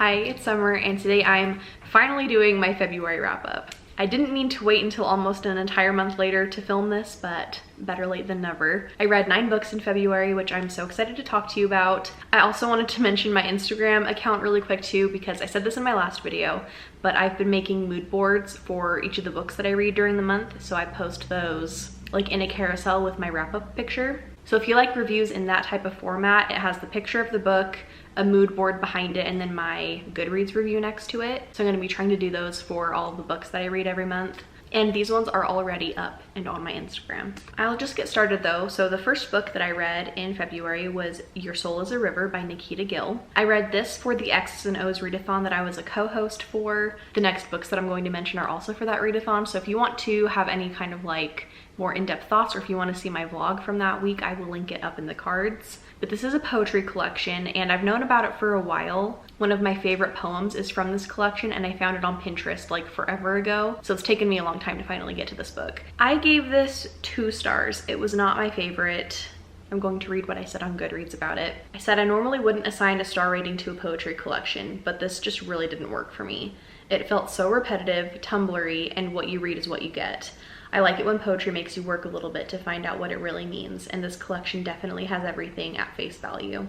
Hi, it's Summer, and today I'm finally doing my February wrap-up. I didn't mean to wait until almost an entire month later to film this, but better late than never. I read 9 books in February, which I'm so excited to talk to you about. I also wanted to mention my Instagram account really quick too, because I said this in my last video, but I've been making mood boards for each of the books that I read during the month, so I post those like in a carousel with my wrap-up picture. So if you like reviews in that type of format, it has the picture of the book, a mood board behind it, and then my Goodreads review next to it. So I'm going to be trying to do those for all of the books that I read every month. And these ones are already up and on my Instagram. I'll just get started though. So the first book that I read in February was Your Soul is a River by Nikita Gill. I read this for the X's and O's readathon that I was a co-host for. The next books that I'm going to mention are also for that readathon. So if you want to have any kind of like more in-depth thoughts, or if you want to see my vlog from that week, I will link it up in the cards. But this is a poetry collection and I've known about it for a while. One of my favorite poems is from this collection and I found it on Pinterest like forever ago. So it's taken me a long time to finally get to this book. I gave this 2 stars. It was not my favorite. I'm going to read what I said on Goodreads about it. I said I normally wouldn't assign a star rating to a poetry collection, but this just really didn't work for me. It felt so repetitive, tumblery, and what you read is what you get. I like it when poetry makes you work a little bit to find out what it really means, and this collection definitely has everything at face value.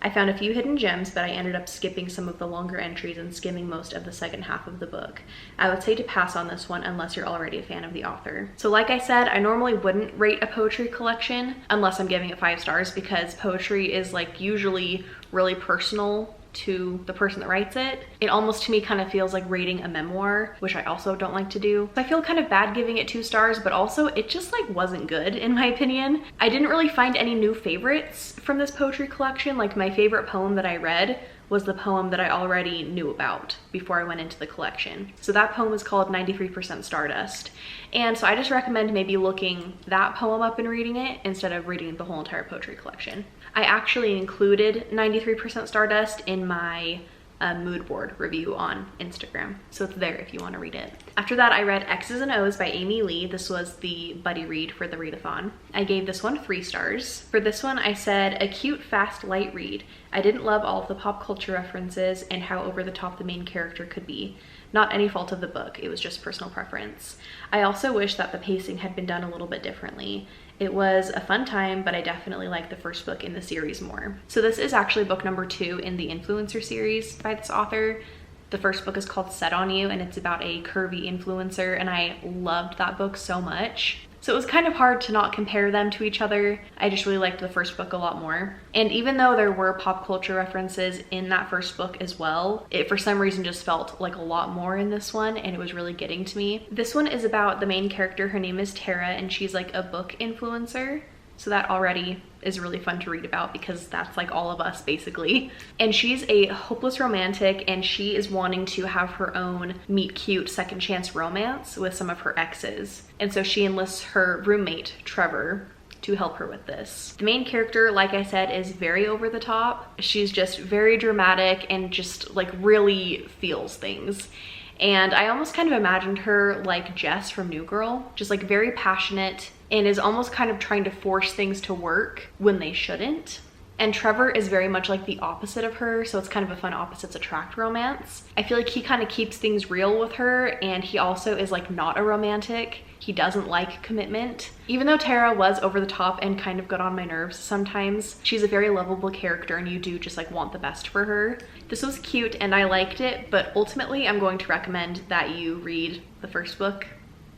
I found a few hidden gems, but I ended up skipping some of the longer entries and skimming most of the second half of the book. I would say to pass on this one unless you're already a fan of the author. So like I said, I normally wouldn't rate a poetry collection unless I'm giving it 5 stars, because poetry is like usually really personal to the person that writes it. It almost to me kind of feels like rating a memoir, which I also don't like to do. I feel kind of bad giving it 2 stars, but also it just like wasn't good in my opinion. I didn't really find any new favorites from this poetry collection. Like my favorite poem that I read was the poem that I already knew about before I went into the collection. So that poem is called 93% Stardust. And so I just recommend maybe looking that poem up and reading it instead of reading the whole entire poetry collection. I actually included 93% Stardust in my mood board review on Instagram, so it's there if you want to read it. After that, I read X's and O's by Amy Lee. This was the buddy read for the readathon. I gave this one 3 stars. For this one, I said a cute, fast, light read. I didn't love all of the pop culture references and how over the top the main character could be. Not any fault of the book, it was just personal preference. I also wish that the pacing had been done a little bit differently. It was a fun time, but I definitely like the first book in the series more. So this is actually book number 2 in the Influencer series by this author. The first book is called Set on You, and it's about a curvy influencer, and I loved that book so much. So it was kind of hard to not compare them to each other. I just really liked the first book a lot more. And even though there were pop culture references in that first book as well, it for some reason just felt like a lot more in this one, and it was really getting to me. This one is about the main character. Her name is Tara, and she's like a book influencer. So that already is really fun to read about because that's like all of us basically. And she's a hopeless romantic, and she is wanting to have her own meet cute second chance romance with some of her exes. And so she enlists her roommate, Trevor, to help her with this. The main character, like I said, is very over the top. She's just very dramatic and just like really feels things. And I almost kind of imagined her like Jess from New Girl, just like very passionate and is almost kind of trying to force things to work when they shouldn't. And Trevor is very much like the opposite of her, so it's kind of a fun opposites attract romance. I feel like he kind of keeps things real with her, and he also is like not a romantic. He doesn't like commitment. Even though Tara was over the top and kind of got on my nerves sometimes, she's a very lovable character and you do just like want the best for her. This was cute and I liked it, but ultimately I'm going to recommend that you read the first book,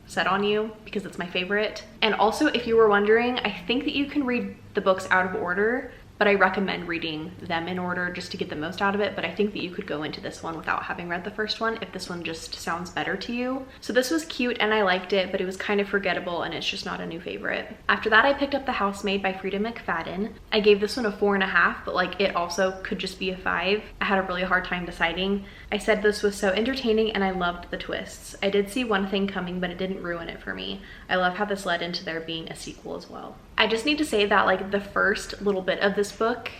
Set on You, because it's my favorite. And also, if you were wondering, I think that you can read the books out of order, but I recommend reading them in order just to get the most out of it. But I think that you could go into this one without having read the first one if this one just sounds better to you. So this was cute and I liked it, but it was kind of forgettable and it's just not a new favorite. After that, I picked up The Housemaid by Frida McFadden. I gave this one a 4.5, but like it also could just be a 5. I had a really hard time deciding. I said this was so entertaining and I loved the twists. I did see one thing coming, but it didn't ruin it for me. I love how this led into there being a sequel as well. I just need to say that like the first little bit of this book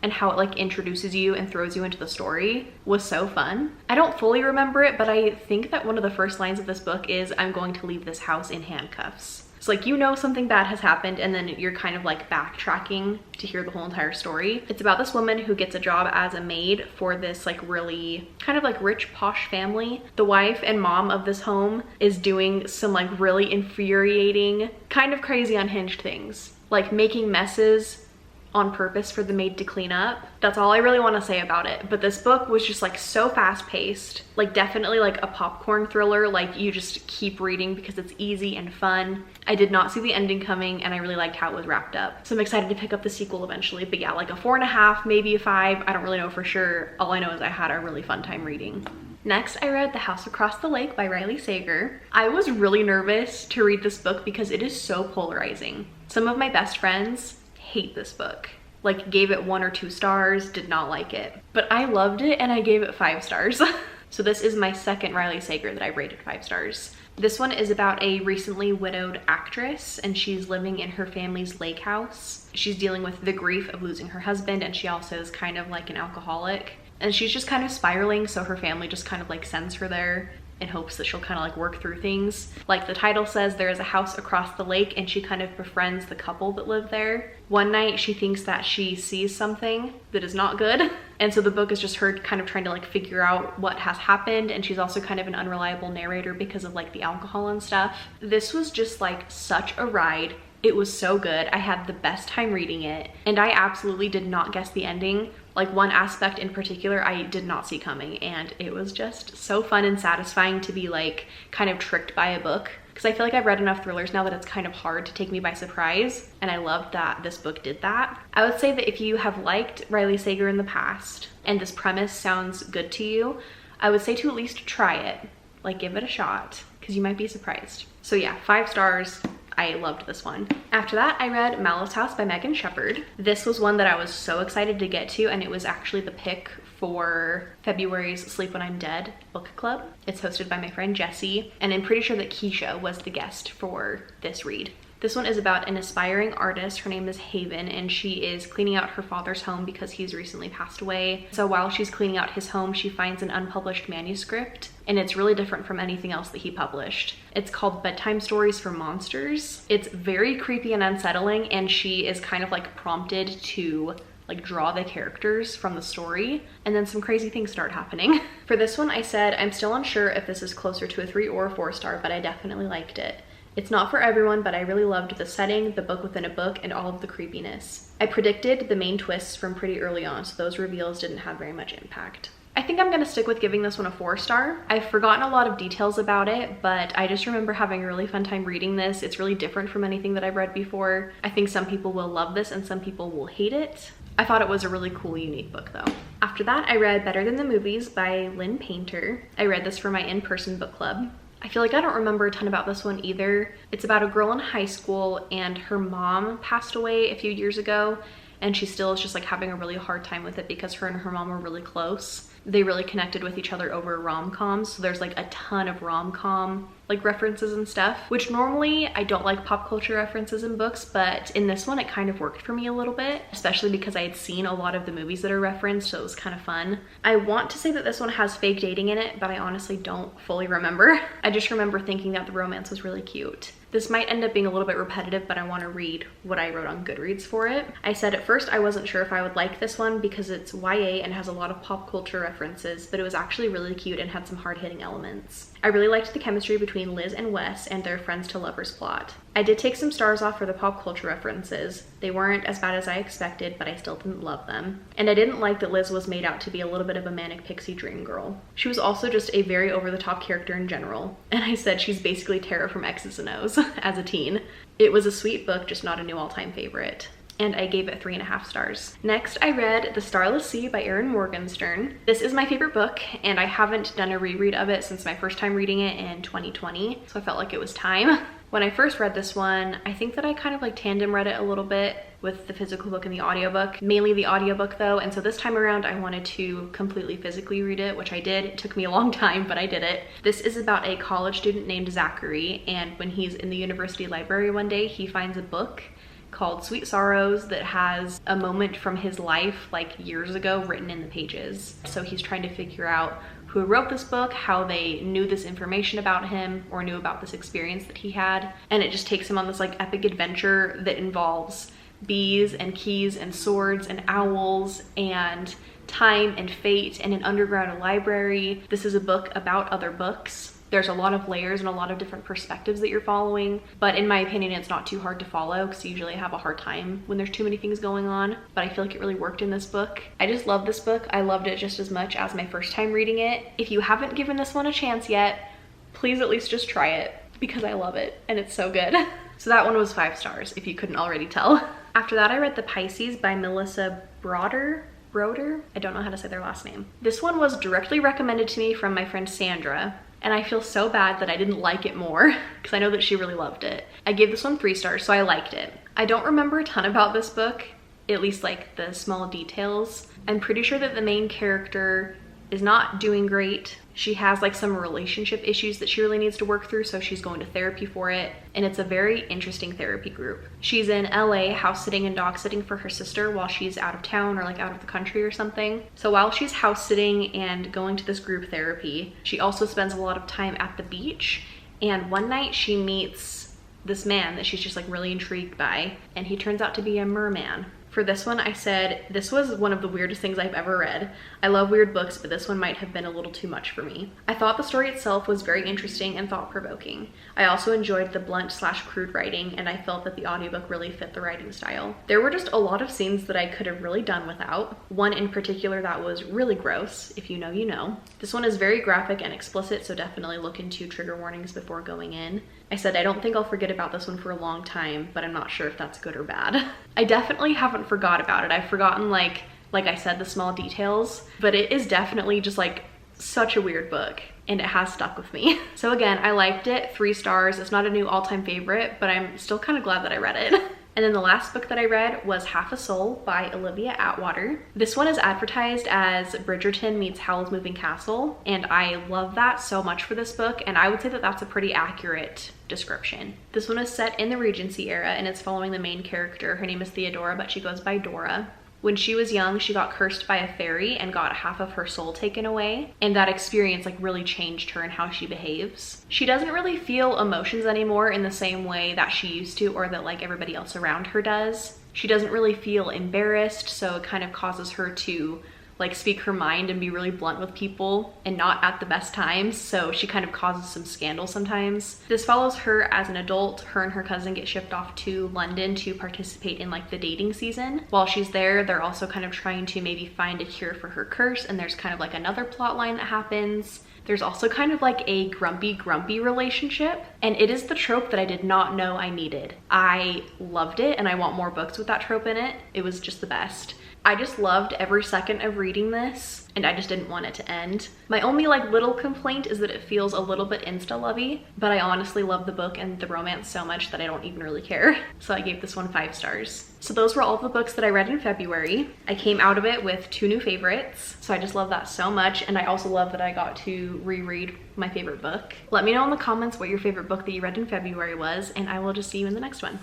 and how it like introduces you and throws you into the story was so fun. I don't fully remember it, but I think that one of the first lines of this book is, "I'm going to leave this house in handcuffs." So like, you know something bad has happened and then you're kind of like backtracking to hear the whole entire story. It's about this woman who gets a job as a maid for this like really kind of like rich posh family. The wife and mom of this home is doing some like really infuriating, kind of crazy unhinged things, like making messes on purpose for the maid to clean up. That's all I really want to say about it. But this book was just like so fast paced, like definitely like a popcorn thriller. Like you just keep reading because it's easy and fun. I did not see the ending coming and I really liked how it was wrapped up. So I'm excited to pick up the sequel eventually. But yeah, like a 4.5, maybe a 5. I don't really know for sure. All I know is I had a really fun time reading. Next, I read The House Across the Lake by Riley Sager. I was really nervous to read this book because it is so polarizing. Some of my best friends hate this book, like gave it 1 or 2 stars, did not like it, but I loved it and I gave it 5 stars. So this is my second Riley Sager that I rated 5 stars. This one is about a recently widowed actress and she's living in her family's lake house. She's dealing with the grief of losing her husband and she also is kind of like an alcoholic and she's just kind of spiraling, so her family just kind of like sends her there in hopes that she'll kind of like work through things. Like the title says, there is a house across the lake and she kind of befriends the couple that live there. One night she thinks that she sees something that is not good. And so the book is just her kind of trying to like figure out what has happened. And she's also kind of an unreliable narrator because of like the alcohol and stuff. This was just like such a ride. It was so good. I had the best time reading it. And I absolutely did not guess the ending. Like one aspect in particular I did not see coming, and it was just so fun and satisfying to be like kind of tricked by a book, because I feel like I've read enough thrillers now that it's kind of hard to take me by surprise, and I loved that this book did that. I would say that if you have liked Riley Sager in the past and this premise sounds good to you, I would say to at least try it, like give it a shot, because you might be surprised. So yeah, 5 stars. I loved this one. After that, I read Malice House by Megan Shepherd. This was one that I was so excited to get to, and it was actually the pick for February's Sleep When I'm Dead book club. It's hosted by my friend Jessie, and I'm pretty sure that Keisha was the guest for this read. This one is about an aspiring artist. Her name is Haven, and she is cleaning out her father's home because he's recently passed away. So while she's cleaning out his home, she finds an unpublished manuscript, and it's really different from anything else that he published. It's called Bedtime Stories for Monsters. It's very creepy and unsettling, and she is kind of like prompted to like draw the characters from the story, and then some crazy things start happening. For this one, I said, I'm still unsure if this is closer to a 3 or a 4 star, but I definitely liked it. It's not for everyone, but I really loved the setting, the book within a book, and all of the creepiness. I predicted the main twists from pretty early on, so those reveals didn't have very much impact. I think I'm gonna stick with giving this one a 4 star. I've forgotten a lot of details about it, but I just remember having a really fun time reading this. It's really different from anything that I've read before. I think some people will love this and some people will hate it. I thought it was a really cool, unique book though. After that, I read Better Than the Movies by Lynn Painter. I read this for my in-person book club. I feel like I don't remember a ton about this one either. It's about a girl in high school and her mom passed away a few years ago, and she still is just like having a really hard time with it because her and her mom were really close. They really connected with each other over rom-coms, so there's like a ton of rom-com like references and stuff, which normally I don't like pop culture references in books, but in this one it kind of worked for me a little bit, especially because I had seen a lot of the movies that are referenced, so it was kind of fun. I want to say that this one has fake dating in it, but I honestly don't fully remember. I just remember thinking that the romance was really cute. This might end up being a little bit repetitive, but I want to read what I wrote on Goodreads for it. I said at first I wasn't sure if I would like this one because it's YA and has a lot of pop culture references, but it was actually really cute and had some hard-hitting elements. I really liked the chemistry between Liz and Wes and their friends to lovers plot. I did take some stars off for the pop culture references. They weren't as bad as I expected, but I still didn't love them. And I didn't like that Liz was made out to be a little bit of a manic pixie dream girl. She was also just a very over-the-top character in general. And I said she's basically Tara from X's and O's as a teen. It was a sweet book, just not a new all-time favorite. And I gave it 3.5 stars. Next, I read The Starless Sea by Erin Morgenstern. This is my favorite book, and I haven't done a reread of it since my first time reading it in 2020, so I felt like it was time. When I first read this one, I think that I kind of like tandem read it a little bit with the physical book and the audiobook, mainly the audiobook though, and so this time around I wanted to completely physically read it, which I did. It took me a long time, but I did it. This is about a college student named Zachary, and when he's in the university library one day, he finds a book called Sweet Sorrows that has a moment from his life like years ago written in the pages. So he's trying to figure out who wrote this book, how they knew this information about him or knew about this experience that he had. And it just takes him on this like epic adventure that involves bees and keys and swords and owls and time and fate and an underground library. This is a book about other books. There's a lot of layers and a lot of different perspectives that you're following, but in my opinion, it's not too hard to follow because usually I have a hard time when there's too many things going on, but I feel like it really worked in this book. I just love this book. I loved it just as much as my first time reading it. If you haven't given this one a chance yet, please at least just try it because I love it and it's so good. So that one was 5 stars if you couldn't already tell. After that, I read The Pisces by Melissa Broder. I don't know how to say their last name. This one was directly recommended to me from my friend Sandra, and I feel so bad that I didn't like it more because I know that she really loved it. I gave this one 3 stars, so I liked it. I don't remember a ton about this book, at least like the small details. I'm pretty sure that the main character is not doing great. She has like some relationship issues that she really needs to work through, so she's going to therapy for it, and it's a very interesting therapy group. She's in LA house sitting and dog sitting for her sister while she's out of town or like out of the country or something. So while she's house sitting and going to this group therapy, she also spends a lot of time at the beach, and one night she meets this man that she's just like really intrigued by, and he turns out to be a merman. For this one, I said, this was one of the weirdest things I've ever read. I love weird books, but this one might have been a little too much for me. I thought the story itself was very interesting and thought-provoking. I also enjoyed the blunt/crude writing, and I felt that the audiobook really fit the writing style. There were just a lot of scenes that I could have really done without. One in particular that was really gross. If you know, you know. This one is very graphic and explicit, so definitely look into trigger warnings before going in. I said I don't think I'll forget about this one for a long time, but I'm not sure if that's good or bad. I definitely haven't forgot about it. I've forgotten like I said, the small details, but it is definitely just like such a weird book, and it has stuck with me. So again, I liked it, 3 stars. It's not a new all-time favorite, but I'm still kind of glad that I read it. And then the last book that I read was Half a Soul by Olivia Atwater. This one is advertised as Bridgerton meets Howl's Moving Castle, and I love that so much for this book, and I would say that that's a pretty accurate description. This one is set in the Regency era, and it's following the main character. Her name is Theodora, but she goes by Dora. When she was young, she got cursed by a fairy and got half of her soul taken away. And that experience like really changed her and how she behaves. She doesn't really feel emotions anymore in the same way that she used to, or that like everybody else around her does. She doesn't really feel embarrassed, so it kind of causes her to like speak her mind and be really blunt with people, and not at the best times, so she kind of causes some scandal sometimes. This follows her as an adult. Her and her cousin get shipped off to London to participate in like the dating season. While she's there, they're also kind of trying to maybe find a cure for her curse, and there's kind of like another plot line that happens. There's also kind of like a grumpy relationship, and it is the trope that I did not know I needed. I loved it, and I want more books with that trope in it. It was just the best. I just loved every second of reading this, and I just didn't want it to end. My only like little complaint is that it feels a little bit insta-lovey, but I honestly love the book and the romance so much that I don't even really care. So I gave this one 5 stars. So those were all the books that I read in February. I came out of it with 2 new favorites, so I just love that so much, and I also love that I got to reread my favorite book. Let me know in the comments what your favorite book that you read in February was, and I will just see you in the next one.